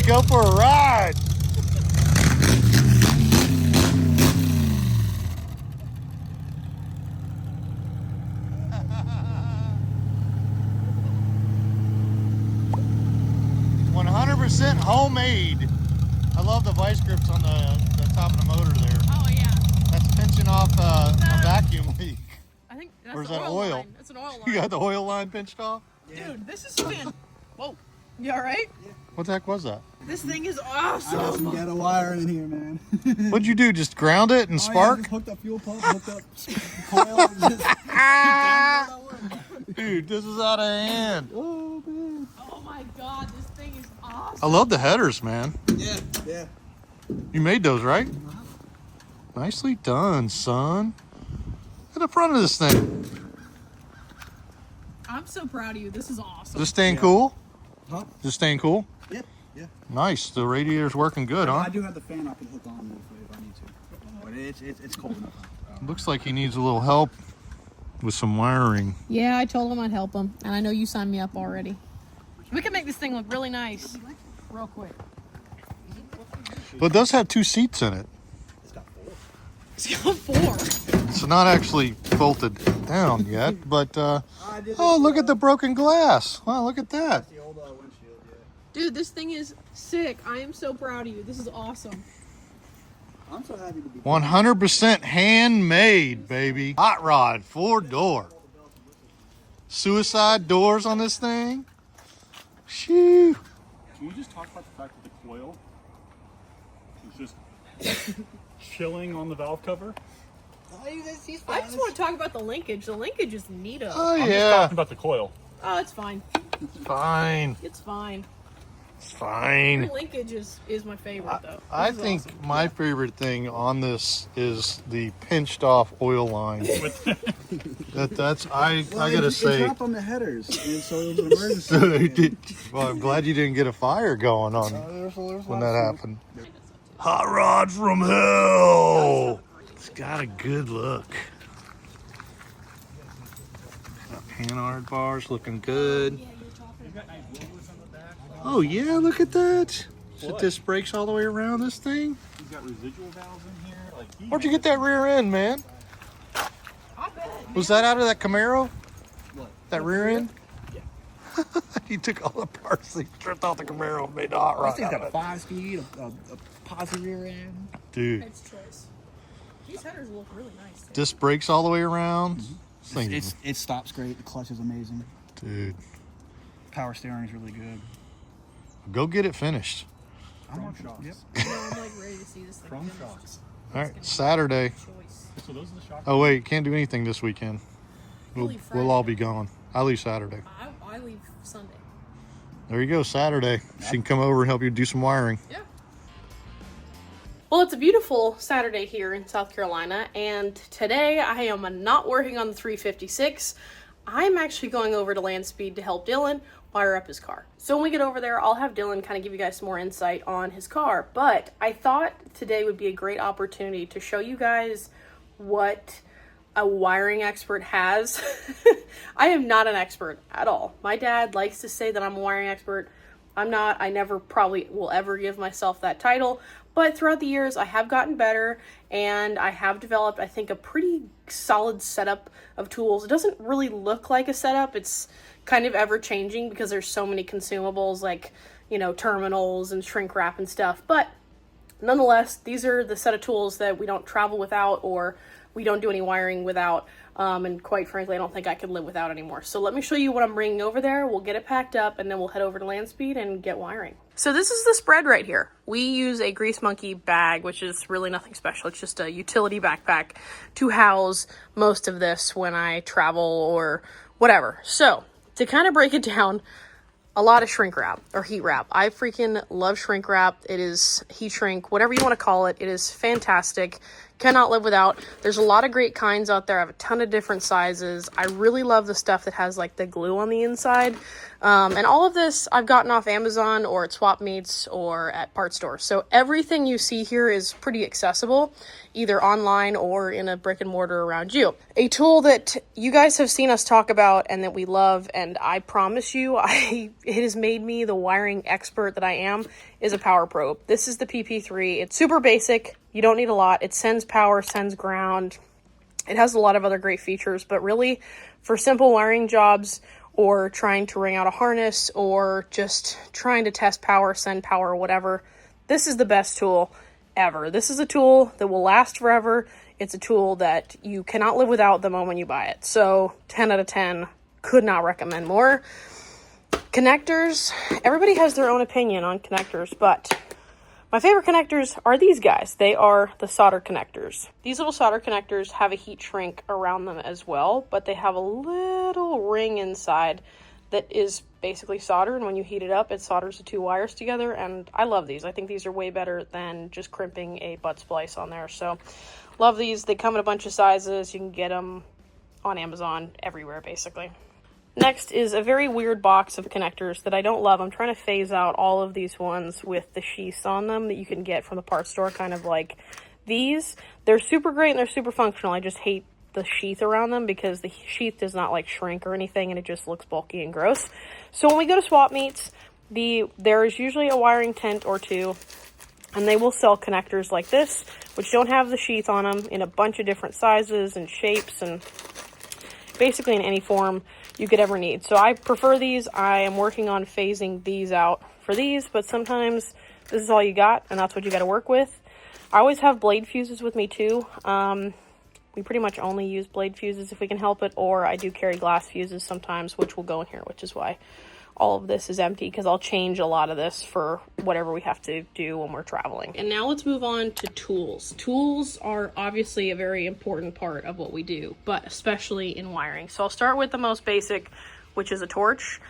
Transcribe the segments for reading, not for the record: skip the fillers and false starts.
ready to go for a ride. Homemade. I love the vice grips on the top of the motor there. Oh yeah. That's pinching off a vacuum leak. I think that's or is the that oil oil? line. That's an oil line. You got the oil line pinched off? Yeah. Dude, this is fan. Whoa. You alright? Yeah. What the heck was that? This thing is awesome. I got some ghetto wire in here, man. What'd you do? Just ground it and spark? Yeah, just hooked up fuel pump, hooked up coil, and just Dude, this is out of hand. oh man. Oh my god, this thing is awesome. I love the headers, man. Yeah, yeah. You made those, right? Nicely done, son. Look at the front of this thing. I'm so proud of you. This is awesome. Is this staying cool? Huh? Is this staying cool? Yeah, yeah. Nice. The radiator's working good, huh? I do have the fan I can hook on if I need to. But it's cold enough. Looks like he needs a little help with some wiring. Yeah, I told him I'd help him, and I know you signed me up already. We can make this thing look really nice, real quick. But it does have 2 seats in it. It's got 4. It's got 4. It's not actually bolted down yet, but oh, look at the broken glass. Wow, look at that. The old windshield, yeah. Dude, this thing is sick. I am so proud of you. This is awesome. I'm so happy to be 100% handmade, baby. Hot rod, 4-door. Suicide doors on this thing. Shoo. Can we just talk about the fact that the coil is just chilling on the valve cover? I just want to talk about the linkage. The linkage is neato. Oh, I'm just yeah. talking about the coil. Oh, it's fine. Fine. It's fine. It's fine. Your linkage is my favorite, though. I This is think awesome. my favorite thing on this is the pinched off oil line. that's I gotta say. It dropped on the headers, and so it was an emergency. Well, I'm glad you didn't get a fire going on when that happened. Hot rod from hell. It's got a good look. Got panhard bars looking good. Oh yeah, look at that. So disc brakes all the way around this thing. He's got residual valves in here. Where'd you get that rear end, man? I bet. Was that out of that Camaro? What? That rear end? Yeah. He took all the parts, he stripped off the Camaro and made the hot rod. This thing's out got a of it. 5-speed, a positive rear end. Dude, It's choice. These headers look really nice. Too. disc brakes all the way around. This thing, It stops great. The clutch is amazing. dude, Power steering is really good. go get it finished. Chrome shocks. Yep. No, I'm like ready to see this thing. Chrome This shocks. is All right, Saturday. choice. So those are the shocks. Oh wait, can't do anything this weekend. We'll, leave we'll all Friday. be gone. I leave Saturday. I leave Sunday. There you go, Saturday. She can come over and help you do some wiring. Yeah. Well, it's a beautiful Saturday here in South Carolina, and today I am not working on the 356. I'm actually going over to Land Speed to help Dylan wire up his car. So when we get over there, I'll have Dylan kind of give you guys some more insight on his car. But I thought today would be a great opportunity to show you guys what a wiring expert has. I am not an expert at all. My dad likes to say that I'm a wiring expert. I'm not. I never probably will ever give myself that title. But throughout the years, I have gotten better, and I have developed, I think, a pretty solid setup of tools. It doesn't really look like a setup. It's kind of ever-changing because there's so many consumables like, you know, terminals and shrink wrap and stuff. But nonetheless, these are the set of tools that we don't travel without, or we don't do any wiring without. And quite frankly, I don't think I could live without anymore. So let me show you what I'm bringing over there. We'll get it packed up, and then we'll head over to Land Speed and get wiring. So this is the spread right here. We use a Grease Monkey bag, which is really nothing special. It's just a utility backpack to house most of this when I travel or whatever. So to kind of break it down, a lot of shrink wrap or heat wrap. I freaking love shrink wrap. It is heat shrink, whatever you want to call it. It is fantastic. Cannot live without. There's a lot of great kinds out there. I have a ton of different sizes. I really love the stuff that has like the glue on the inside. And all of this I've gotten off Amazon or at swap meets or at part stores. So everything you see here is pretty accessible, either online or in a brick and mortar around you. A tool that you guys have seen us talk about and that we love, and I promise you, it has made me the wiring expert that I am, is a power probe. This is the PP3. It's super basic. You don't need a lot. It sends power, sends ground. It has a lot of other great features, but really for simple wiring jobs or trying to ring out a harness or just trying to test power, send power, whatever, this is the best tool ever. This is a tool that will last forever. It's a tool that you cannot live without the moment you buy it. So 10 out of 10, could not recommend more. Connectors, everybody has their own opinion on connectors, but my favorite connectors are these guys. They are the solder connectors. These little solder connectors have a heat shrink around them as well, but they have a little ring inside that is basically solder, and when you heat it up, it solders the two wires together, and I love these. I think these are way better than just crimping a butt splice on there, so love these. They come in a bunch of sizes. You can get them on Amazon everywhere, basically. Next is a very weird box of connectors that I don't love. I'm trying to phase out all of these ones with the sheaths on them that you can get from the parts store, kind of like these. They're super great and they're super functional. I just hate the sheath around them because the sheath does not like shrink or anything, and it just looks bulky and gross. So when we go to swap meets, there is usually a wiring tent or two, and they will sell connectors like this, which don't have the sheath on them, in a bunch of different sizes and shapes, and basically in any form you could ever need. So I prefer these. I am working on phasing these out for these, but sometimes this is all you got, and that's what you got to work with. I always have blade fuses with me too. We pretty much only use blade fuses if we can help it, or I do carry glass fuses sometimes, which will go in here, which is why all of this is empty, because I'll change a lot of this for whatever we have to do when we're traveling. And now let's move on to tools. Tools are obviously a very important part of what we do, but especially in wiring. So I'll start with the most basic, which is a torch.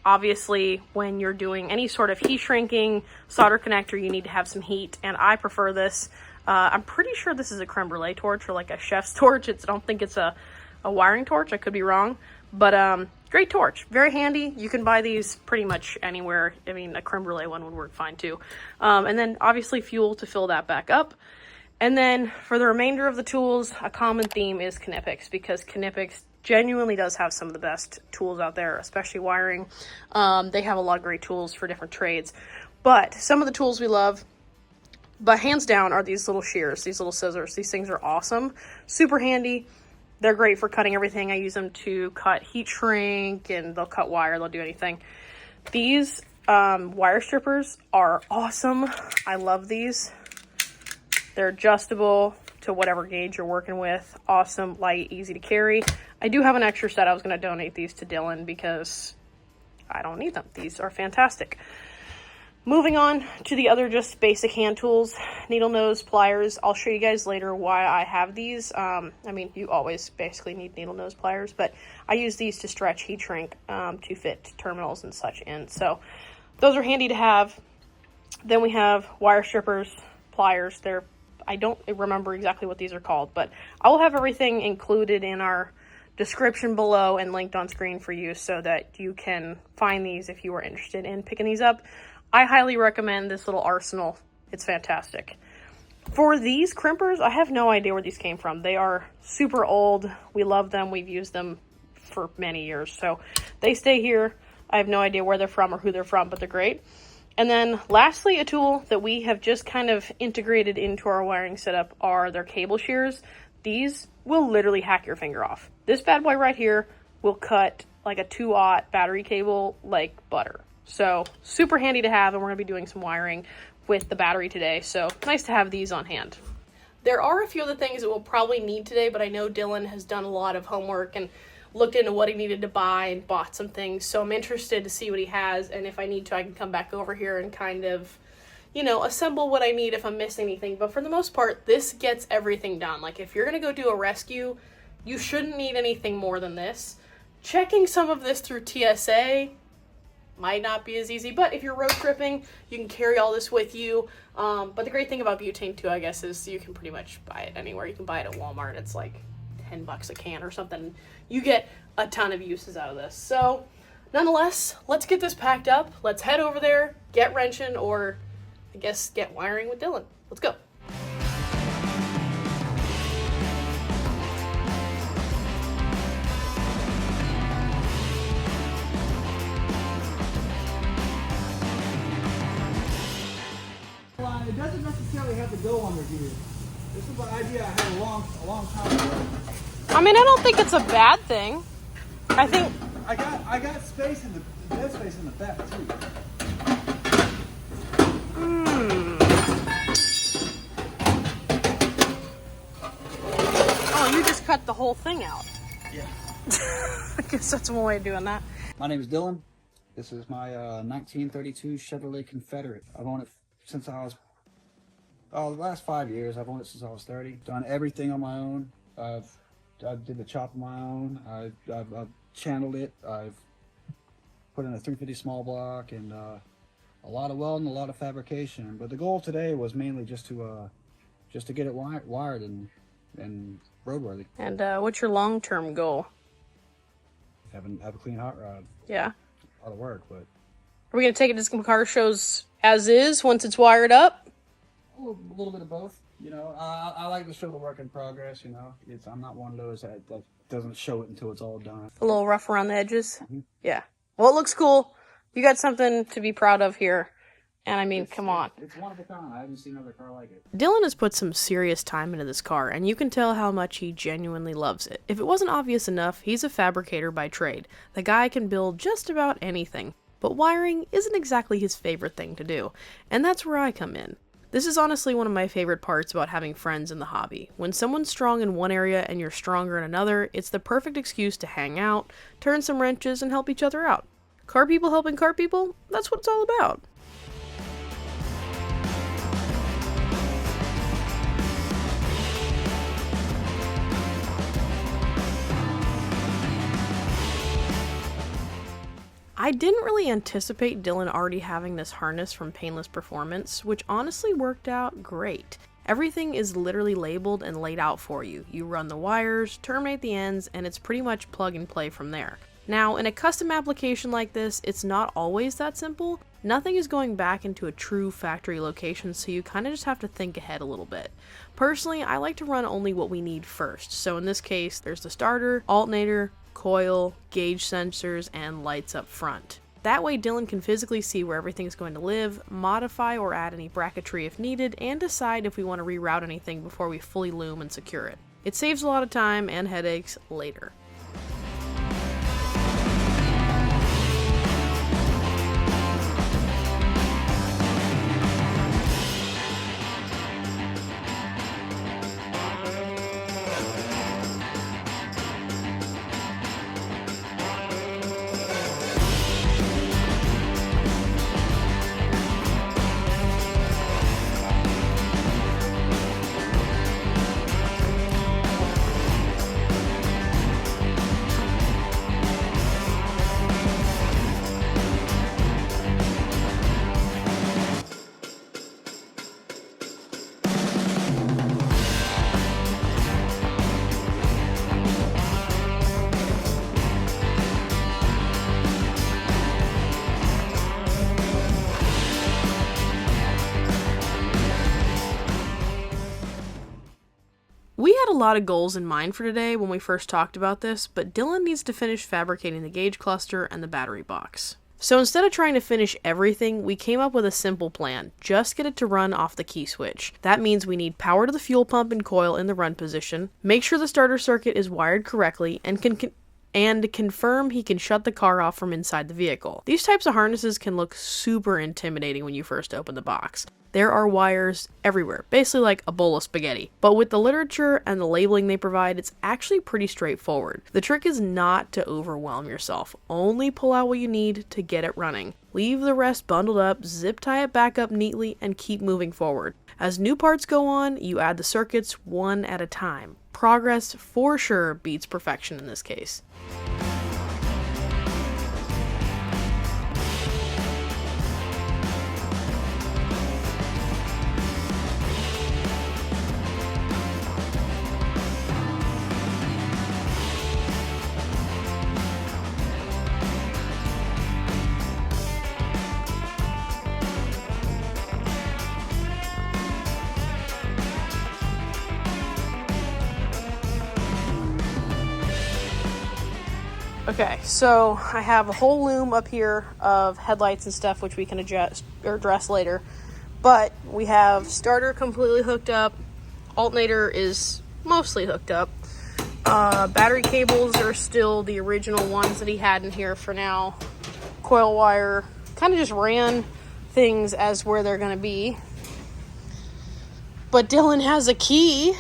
Obviously, when you're doing any sort of heat shrinking solder connector, you need to have some heat, and I prefer this. I'm pretty sure this is a creme brulee torch, or like a chef's torch. I don't think it's a wiring torch. I could be wrong, but great torch, very handy. You can buy these pretty much anywhere. I mean, a creme brulee one would work fine too. And then obviously fuel to fill that back up. And then for the remainder of the tools, a common theme is Knipex, because Knipex genuinely does have some of the best tools out there, especially wiring. They have a lot of great tools for different trades, but some of the tools we love, but hands down, are these little shears, these little scissors. These things are awesome, super handy. They're great for cutting everything. I use them to cut heat shrink, and they'll cut wire, they'll do anything. These wire strippers are awesome. I love these. They're adjustable to whatever gauge you're working with. Awesome, light, easy to carry. I do have an extra set. I was going to donate these to Dylan because I don't need them. These are fantastic. Moving on to the other just basic hand tools, needle nose, pliers. I'll show you guys later why I have these. I mean, you always basically need needle nose pliers, but I use these to stretch heat shrink to fit terminals and such in. So those are handy to have. Then we have wire strippers, pliers. I don't remember exactly what these are called, but I will have everything included in our description below and linked on screen for you so that you can find these if you are interested in picking these up. I highly recommend this little arsenal. It's fantastic. For these crimpers, I have no idea where these came from. They are super old. We love them. We've used them for many years. So they stay here. I have no idea where they're from or who they're from, but they're great. And then lastly, a tool that we have just kind of integrated into our wiring setup are their cable shears. These will literally hack your finger off. This bad boy right here will cut like a 2-aught battery cable like butter. So super handy to have, and we're going to be doing some wiring with the battery today. So nice to have these on hand. There are a few other things that we'll probably need today, but I know Dylan has done a lot of homework and looked into what he needed to buy and bought some things. So I'm interested to see what he has, and if I need to, I can come back over here and kind of, you know, assemble what I need if I'm missing anything. But for the most part, this gets everything done. Like if you're going to go do a rescue, you shouldn't need anything more than this. Checking some of this through TSA might not be as easy, but if you're road tripping, you can carry all this with you. But the great thing about butane too, I guess, is you can pretty much buy it anywhere. You can buy it at Walmart. It's like $10 a can or something. You get a ton of uses out of this. So nonetheless, let's get this packed up. Let's head over there, get wrenching, or I guess get wiring with Dylan. Let's go. It doesn't necessarily have to go under here. This is an idea I had a long time ago. I mean, I don't think it's a bad thing. I think I got space in the dead space in the back too. Oh, you just cut the whole thing out. Yeah. I guess that's one way of doing that. My name is Dylan. This is my 1932 Chevrolet Confederate. I've owned it since I was, the last 5 years. I've owned it since I was 30. Done everything on my own. I did the chop on my own. I've channeled it. I've put in a 350 small block and a lot of welding, a lot of fabrication. But the goal today was mainly just to get it wired and roadworthy. And what's your long-term goal? Have a clean hot rod. Yeah. A lot of work, but Are we going to take it to some car shows as is once it's wired up? a little bit of both. You know, I like to show the work in progress. You know, I'm not one of those that doesn't show it until it's all done. A little rough around the edges? Mm-hmm. Yeah. Well, it looks cool. You got something to be proud of here. And I mean, come on. It's one of a kind. I haven't seen another car like it. Dylan has put some serious time into this car, and you can tell how much he genuinely loves it. If it wasn't obvious enough, he's a fabricator by trade. The guy can build just about anything. But wiring isn't exactly his favorite thing to do, and that's where I come in. This is honestly one of my favorite parts about having friends in the hobby. When someone's strong in one area and you're stronger in another, it's the perfect excuse to hang out, turn some wrenches, and help each other out. Car people helping car people? That's what it's all about. I didn't really anticipate Dylan already having this harness from Painless Performance, which honestly worked out great. Everything is literally labeled and laid out for you. You run the wires, terminate the ends, and it's pretty much plug and play from there. Now, in a custom application like this, it's not always that simple. Nothing is going back into a true factory location, so you kind of just have to think ahead a little bit. Personally, I like to run only what we need first. So in this case, there's the starter, alternator, coil, gauge sensors, and lights up front. That way Dylan can physically see where everything's going to live, modify or add any bracketry if needed, and decide if we want to reroute anything before we fully loom and secure it. It saves a lot of time and headaches later. We had a lot of goals in mind for today when we first talked about this, but Dylan needs to finish fabricating the gauge cluster and the battery box. So instead of trying to finish everything, we came up with a simple plan. Just get it to run off the key switch. That means we need power to the fuel pump and coil in the run position, make sure the starter circuit is wired correctly, and confirm he can shut the car off from inside the vehicle. These types of harnesses can look super intimidating when you first open the box. There are wires everywhere, basically like a bowl of spaghetti. But with the literature and the labeling they provide, it's actually pretty straightforward. The trick is not to overwhelm yourself. Only pull out what you need to get it running. Leave the rest bundled up, zip tie it back up neatly, and keep moving forward. As new parts go on, you add the circuits one at a time. Progress for sure beats perfection in this case. Okay, so I have a whole loom up here of headlights and stuff, which we can adjust or address later. But we have starter completely hooked up. Alternator is mostly hooked up. Battery cables are still the original ones that he had in here for now. Coil wire, kind of just ran things as where they're going to be. But Dylan has a key,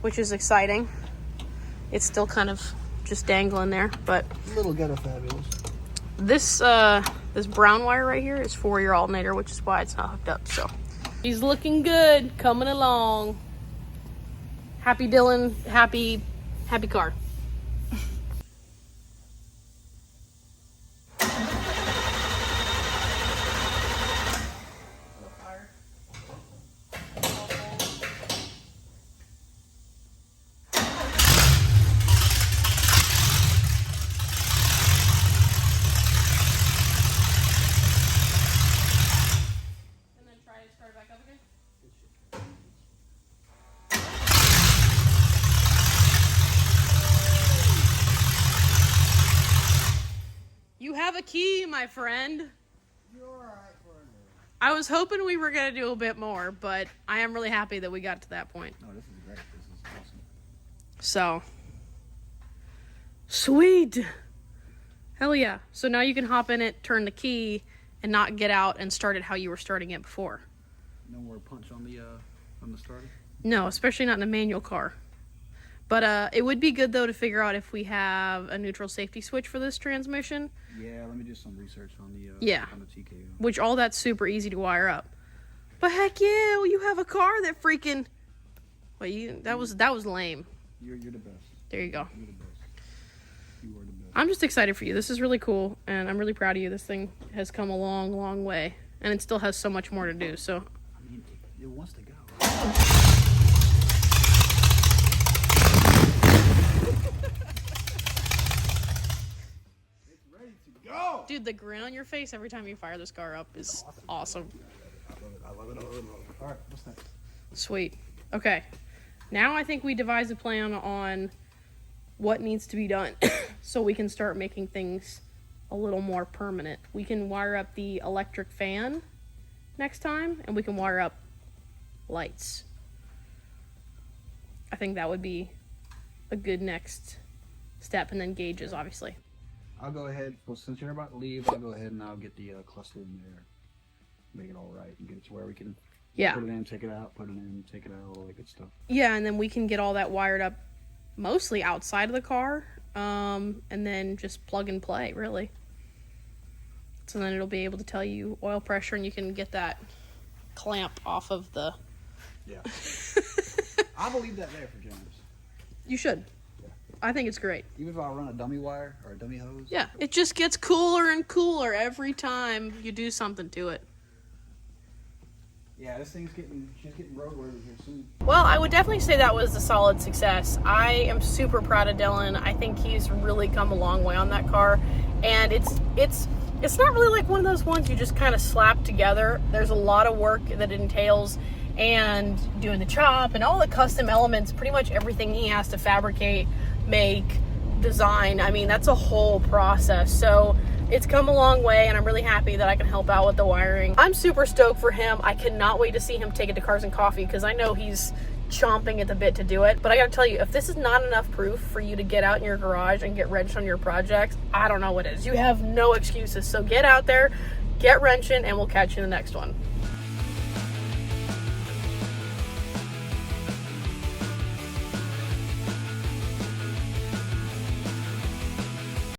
which is exciting. It's still kind of just dangling there, but Little ghetto fabulous. this brown wire right here is for your alternator, which is why it's not hooked up. So he's looking good, coming along. Happy Dylan, happy car. You have a key, my friend. You're all right for a minute. I was hoping we were going to do a bit more, but I am really happy that we got to that point. No, this is great. This is awesome. So, sweet. Hell yeah. So now you can hop in it, turn the key, and not get out and start it how you were starting it before. No more punch on the starter? No, especially not in a manual car. But it would be good, though, to figure out if we have a neutral safety switch for this transmission. Yeah, let me do some research on the on the TKO. Which all that's super easy to wire up. But heck yeah, well, you have a car that freaking... Well, that was lame. You're the best. There you go. You're the best. You are the best. I'm just excited for you. This is really cool, and I'm really proud of you. This thing has come a long, long way, and it still has so much more to do, so... I mean, it wants to go. It's ready to go! Dude, the grin on your face every time you fire this car up is awesome. I love it. All right, what's next? Sweet. Okay. Now I think we devise a plan on what needs to be done so we can start making things a little more permanent. We can wire up the electric fan next time, and we can wire up lights. I think that would be a good next step, and then gauges, obviously. I'll go ahead, well, since you're about to leave, I'll go ahead and I'll get the cluster in there. Make it all right and get it to where we can put it in, take it out, put it in, take it out, all that good stuff. Yeah, and then we can get all that wired up mostly outside of the car, and then just plug and play, really. So then it'll be able to tell you oil pressure, and you can get that clamp off of the... Yeah. I will leave that there for James. You should. Yeah. I think it's great. Even if I run a dummy wire or a dummy hose. Yeah, it just gets cooler and cooler every time you do something to it. Yeah, she's getting roadworthy here soon. Well, I would definitely say that was a solid success. I am super proud of Dylan. I think he's really come a long way on that car, and it's not really like one of those ones you just kind of slap together. There's a lot of work that it entails, and doing the chop and all the custom elements, pretty much everything he has to fabricate, make, design. I mean, that's a whole process. So it's come a long way, and I'm really happy that I can help out with the wiring. I'm super stoked for him. I cannot wait to see him take it to Cars and Coffee, because I know he's chomping at the bit to do it. But I gotta tell you, if this is not enough proof for you to get out in your garage and get wrenched on your projects, I don't know what is. You have no excuses. So get out there, get wrenching, and we'll catch you in the next one.